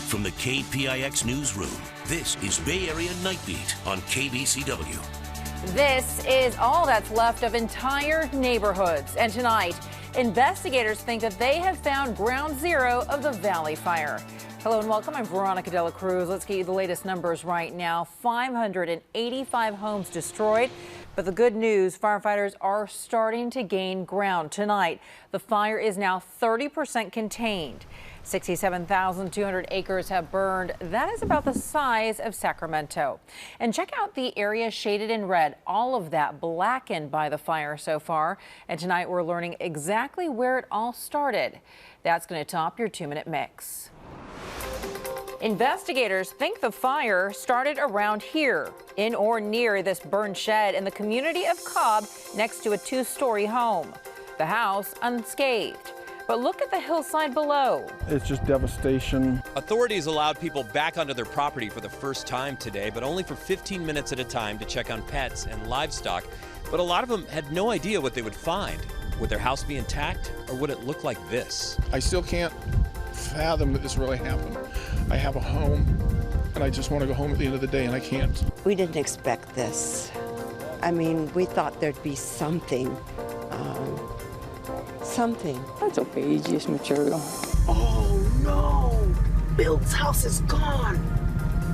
From the KPIX newsroom, this is Bay Area Night Beat on KBCW. This is all that's left of entire neighborhoods. And tonight, investigators think that they have found ground zero of the Valley Fire. Hello and welcome. I'm Veronica De La Cruz. Let's get you the latest numbers right now. 585 homes destroyed. But the good news, firefighters are starting to gain ground tonight. The fire is now 30% contained. 67,200 acres have burned. That is about the size of Sacramento. And check out the area shaded in red. All of that blackened by the fire so far. And tonight we're learning exactly where it all started. That's going to top your 2-minute mix. Investigators think the fire started around here, in or near this burned shed in the community of Cobb next to a 2-story home. The house unscathed. But look at the hillside below. It's just devastation. Authorities allowed people back onto their property for the first time today, but only for 15 minutes at a time to check on pets and livestock. But a lot of them had no idea what they would find. Would their house be intact, or would it look like this? I still can't fathom that this really happened. I have a home, and I just want to go home at the end of the day, and I can't. We didn't expect this. I mean, we thought there'd be something. That's okay, it's just material. Oh no! Bill's house is gone!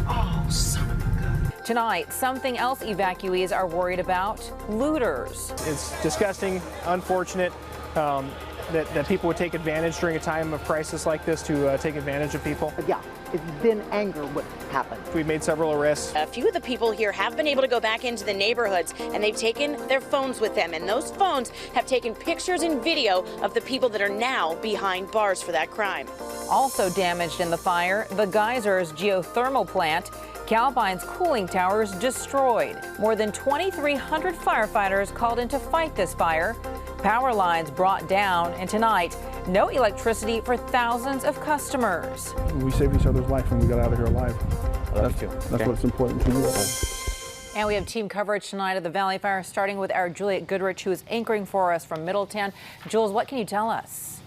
Oh, son of a gun. Tonight, something else evacuees are worried about: looters. It's disgusting, unfortunate that people would take advantage during a time of crisis like this to take advantage of people. Yeah, it's been anger what happened. We've made several arrests. A few of the people here have been able to go back into the neighborhoods, and they've taken their phones with them, and those phones have taken pictures and video of the people that are now behind bars for that crime. Also damaged in the fire, the Geysers geothermal plant. Calpine's cooling towers destroyed. More than 2,300 firefighters called in to fight this fire. Power lines brought down, and tonight, no electricity for thousands of customers. We saved each other's life when we got out of here alive. That's what's important to me. And we have team coverage tonight of the Valley Fire, starting with our Juliet Goodrich, who is anchoring for us from Middletown. Jules, what can you tell us?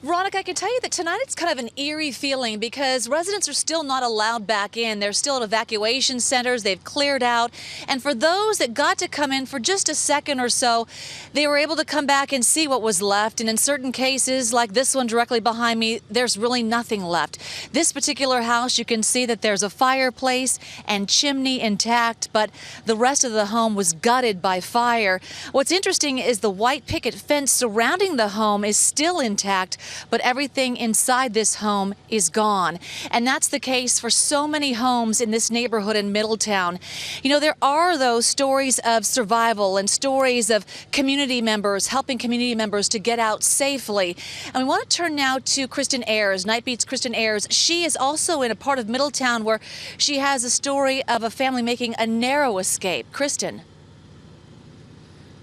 Veronica, I can tell you that tonight it's kind of an eerie feeling because residents are still not allowed back in. They're still at evacuation centers. They've cleared out. And for those that got to come in for just a second or so, they were able to come back and see what was left. And in certain cases, like this one directly behind me, there's really nothing left. This particular house, you can see that there's a fireplace and chimney intact, but the rest of the home was gutted by fire. What's interesting is the white picket fence surrounding the home is still intact, but everything inside this home is gone. And that's the case for so many homes in this neighborhood in Middletown. You know, there are those stories of survival and stories of community members helping community members to get out safely. And we want to turn now to Kristen Ayers, Night Beat's Kristen Ayers. She is also in a part of Middletown where she has a story of a family making a narrow escape. Kristen.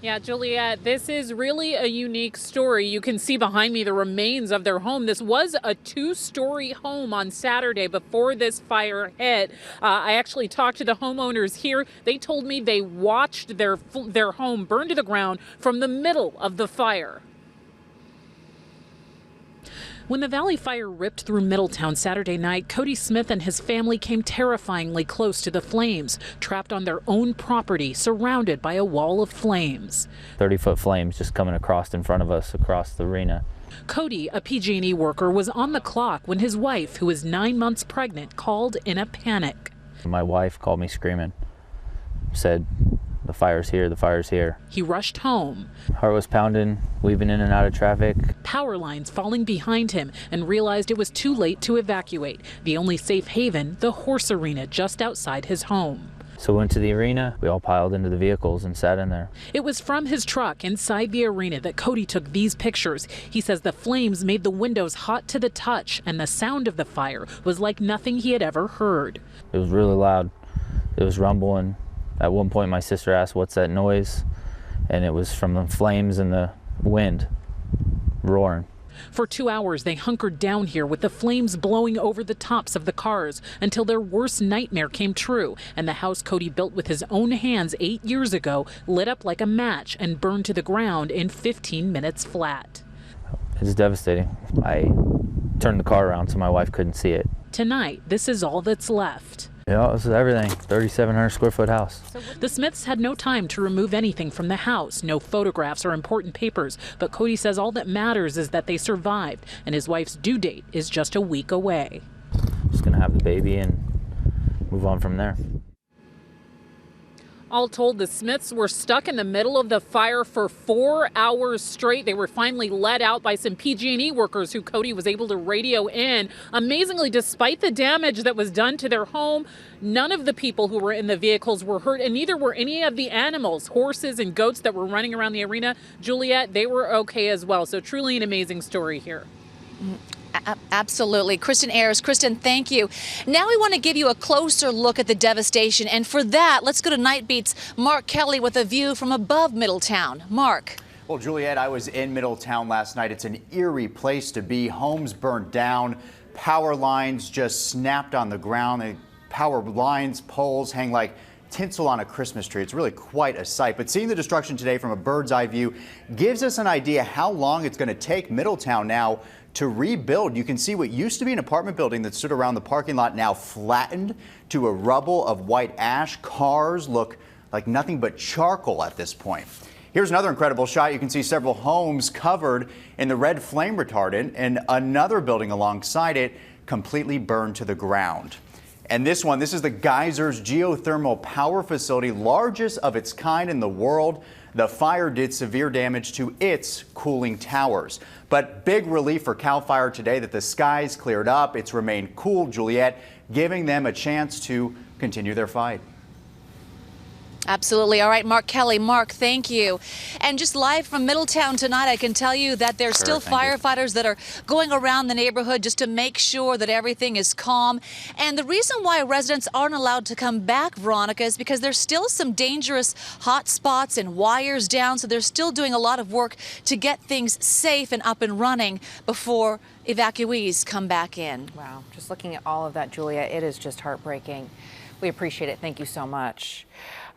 Yeah, Juliet, this is really a unique story. You can see behind me the remains of their home. This was a 2-story home on Saturday before this fire hit. I actually talked to the homeowners here. They told me they watched their home burn to the ground from the middle of the fire. When the Valley Fire ripped through Middletown Saturday night, Cody Smith and his family came terrifyingly close to the flames, trapped on their own property, surrounded by a wall of flames. 30-foot flames just coming across in front of us, across the arena. Cody, a PG&E worker, was on the clock when his wife, who is 9 months pregnant, called in a panic. My wife called me screaming, said, "The fire's here, the fire's here." He rushed home. Heart was pounding, weaving in and out of traffic. Power lines falling behind him, and realized it was too late to evacuate. The only safe haven, the horse arena just outside his home. So we went to the arena. We all piled into the vehicles and sat in there. It was from his truck inside the arena that Cody took these pictures. He says the flames made the windows hot to the touch, and the sound of the fire was like nothing he had ever heard. It was really loud. It was rumbling. At one point, my sister asked, "What's that noise?" And it was from the flames and the wind roaring. For 2 hours, they hunkered down here with the flames blowing over the tops of the cars until their worst nightmare came true, and the house Cody built with his own hands 8 years ago lit up like a match and burned to the ground in 15 minutes flat. It's devastating. I turned the car around so my wife couldn't see it. Tonight, this is all that's left. Yeah, this is everything. 3,700 square foot house. The Smiths had no time to remove anything from the house, no photographs or important papers. But Cody says all that matters is that they survived, and his wife's due date is just a week away. Just gonna have the baby and move on from there. All told, the Smiths were stuck in the middle of the fire for 4 hours straight. They were finally let out by some PG&E workers who Cody was able to radio in. Amazingly, despite the damage that was done to their home, none of the people who were in the vehicles were hurt, and neither were any of the animals, horses and goats that were running around the arena. Juliet, they were okay as well. So truly an amazing story here. Absolutely. Kristen Ayers. Kristen, thank you. Now we want to give you a closer look at the devastation. And for that, let's go to Night Beat's Mark Kelly with a view from above Middletown. Mark. Well, Juliet, I was in Middletown last night. It's an eerie place to be. Homes burned down. Power lines just snapped on the ground. Power lines, poles hang like tinsel on a Christmas tree. It's really quite a sight. But seeing the destruction today from a bird's eye view gives us an idea how long it's going to take Middletown now to rebuild. You can see what used to be an apartment building that stood around the parking lot now flattened to a rubble of white ash. Cars look like nothing but charcoal at this point. Here's another incredible shot. You can see several homes covered in the red flame retardant and another building alongside it completely burned to the ground. And this is the Geysers geothermal power facility, largest of its kind in the world. The fire did severe damage to its cooling towers. But big relief for CAL FIRE today that the skies cleared up. It's remained cool, Juliet, giving them a chance to continue their fight. Absolutely. All right, Mark Kelly. Mark, thank you. And just live from Middletown tonight, I can tell you that there's still firefighters that are going around the neighborhood just to make sure that everything is calm. And the reason why residents aren't allowed to come back, Veronica, is because there's still some dangerous hot spots and wires down. So they're still doing a lot of work to get things safe and up and running before evacuees come back in. Wow. Just looking at all of that, Julia, it is just heartbreaking. We appreciate it. Thank you so much.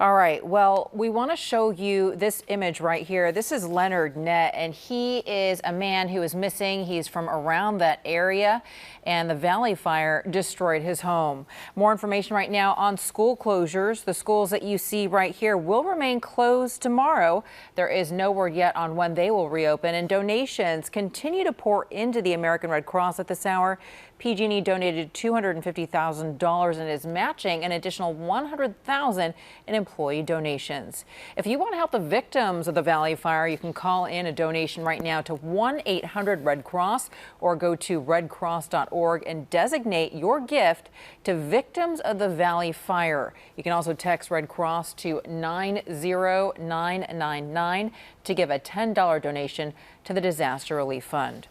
All right, well, we want to show you this image right here. This is Leonard Nett, and he is a man who is missing. He's from around that area, and the Valley Fire destroyed his home. More information right now on school closures. The schools that you see right here will remain closed tomorrow. There is no word yet on when they will reopen, and donations continue to pour into the American Red Cross at this hour. PG&E donated $250,000 and is matching an additional $100,000 in employee donations. If you want to help the victims of the Valley Fire, you can call in a donation right now to 1-800-RED-CROSS or go to redcross.org and designate your gift to victims of the Valley Fire. You can also text Red Cross to 90999 to give a $10 donation to the Disaster Relief Fund.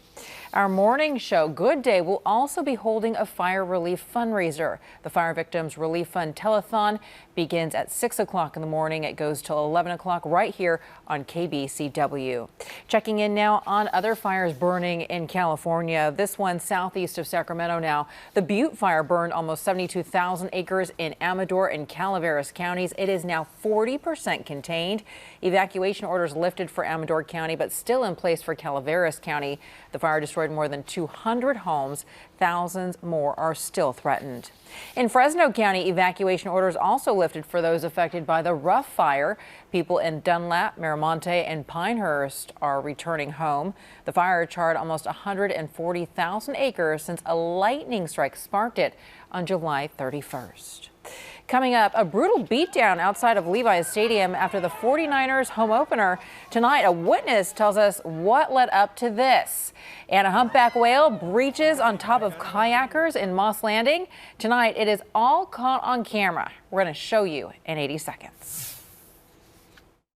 Our morning show, Good Day, will also be holding a fire relief fundraiser. The Fire Victims Relief Fund Telethon begins at 6 o'clock in the morning. It goes till 11 o'clock right here on KBCW. Checking in now on other fires burning in California. This one southeast of Sacramento now. The Butte fire burned almost 72,000 acres in Amador and Calaveras counties. It is now 40% contained. Evacuation orders lifted for Amador County, but still in place for Calaveras County. The fire destroyed more than 200 homes. Thousands more are still threatened. In Fresno County, evacuation orders also lifted for those affected by the rough fire. People in Dunlap, Miramonte, and Pinehurst are returning home. The fire charred almost 140,000 acres since a lightning strike sparked it on July 31st. Coming up, a brutal beatdown outside of Levi's Stadium after the 49ers home opener. Tonight, a witness tells us what led up to this. And a humpback whale breaches on top of kayakers in Moss Landing. Tonight, it is all caught on camera. We're going to show you in 80 seconds.